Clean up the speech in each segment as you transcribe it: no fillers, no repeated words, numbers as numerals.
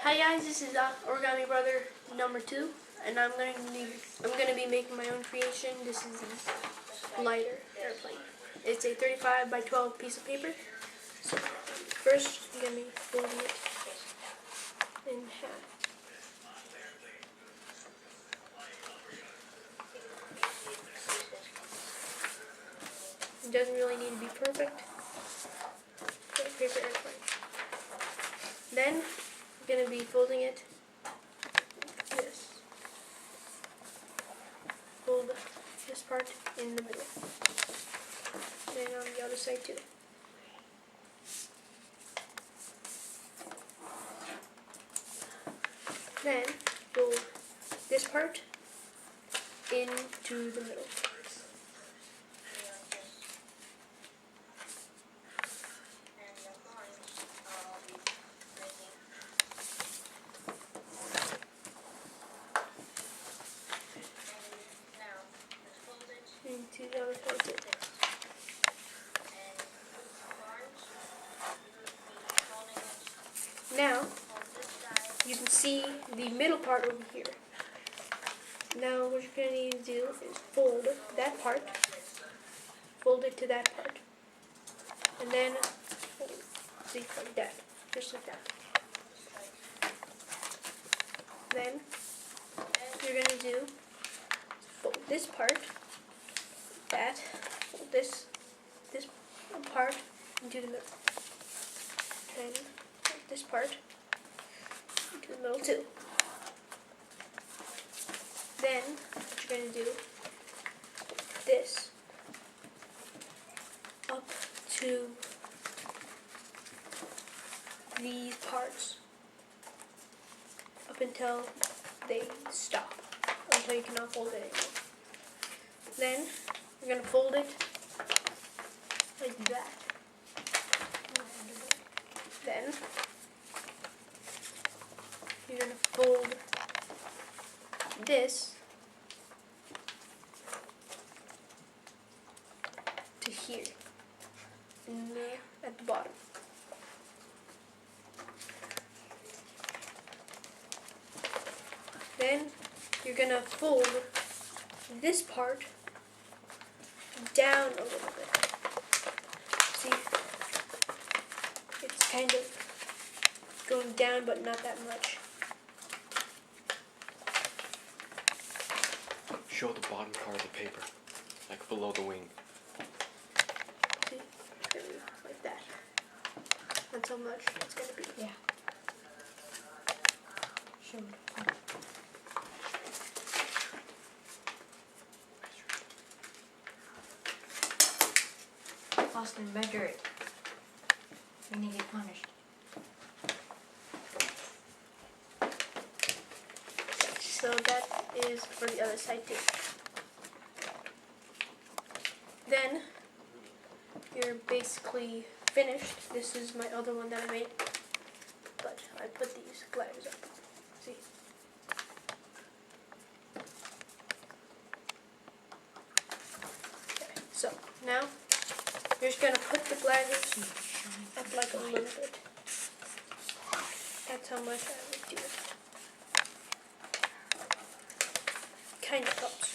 Hi guys, this is Origami Brother number 2, and I'm gonna be making my own creation. This is the lighter airplane. It's a 35 by 12 piece of paper. So first, I'm gonna be folding it in half. It doesn't really need to be perfect. Paper airplane. Then I'm gonna be folding it like this. Fold this part in the middle. And on the other side too. Then fold this part into the middle. Into the other side too. Now, you can see the middle part over here. Now what you're going to need to do is fold that part, fold it to that part, and then see, like that, just like that. Then you're going to do fold this part, that, fold this part into the middle, and fold this part into the middle too. Then what you're going to do, this up to these parts, up until they stop, until you cannot fold it anymore. Then you're going to fold it like that. Then you're going to fold this to here, at the bottom. Then you're going to fold this part down a little bit. See, it's kind of going down, but not that much. Show the bottom part of the paper, like below the wing. See, like that. That's how much it's going to be. Yeah. Show it. Austin, measure it. You're gonna get punished. So that is for the other side too. Then you're basically finished. This is my other one that I made, but I put these gliders up. See? Okay, so now you're just gonna put the gliders up like a little bit. That's how much I would do it. Kind of helps.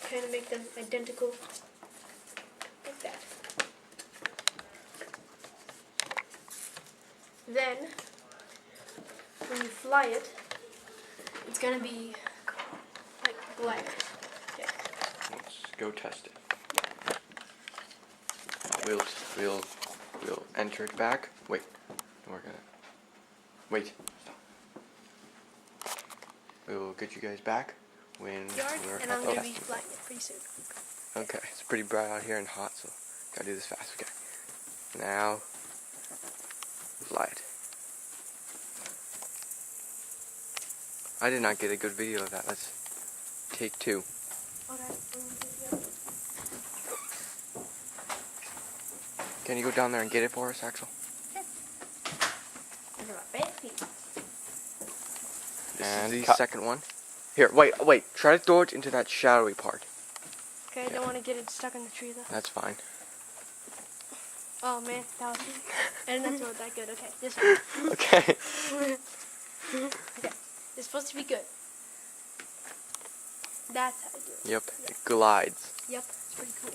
Kind of make them identical, like that. Then, when you fly it, it's gonna be like gliders. Okay. Let's go test it. We'll enter it back. Wait, we're gonna wait. Stop. We'll get you guys back when we're And I'm gonna be flying it pretty soon. Okay, it's pretty bright out here and hot, so gotta do this fast. Okay, now fly it. I did not get a good video of that. Let's take 2. Okay. Can you go down there and get it for us, Axel? And the second one. Here, wait. Try to throw it into that shadowy part. Okay, I don't want to get it stuck in the tree though. That's fine. Oh man, that was and that's not that good. Okay, this one. Okay. Okay, it's supposed to be good. That's how I do it. Yep, it glides. Yep, it's pretty cool.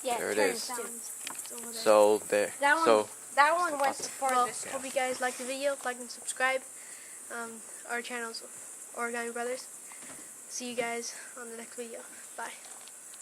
Yeah, There it turns is. down. It's over there. So there. That one, So that one went before Well, this. hope you guys like the video. Like and subscribe. Our channel's Origami Brothers. See you guys on the next video. Bye.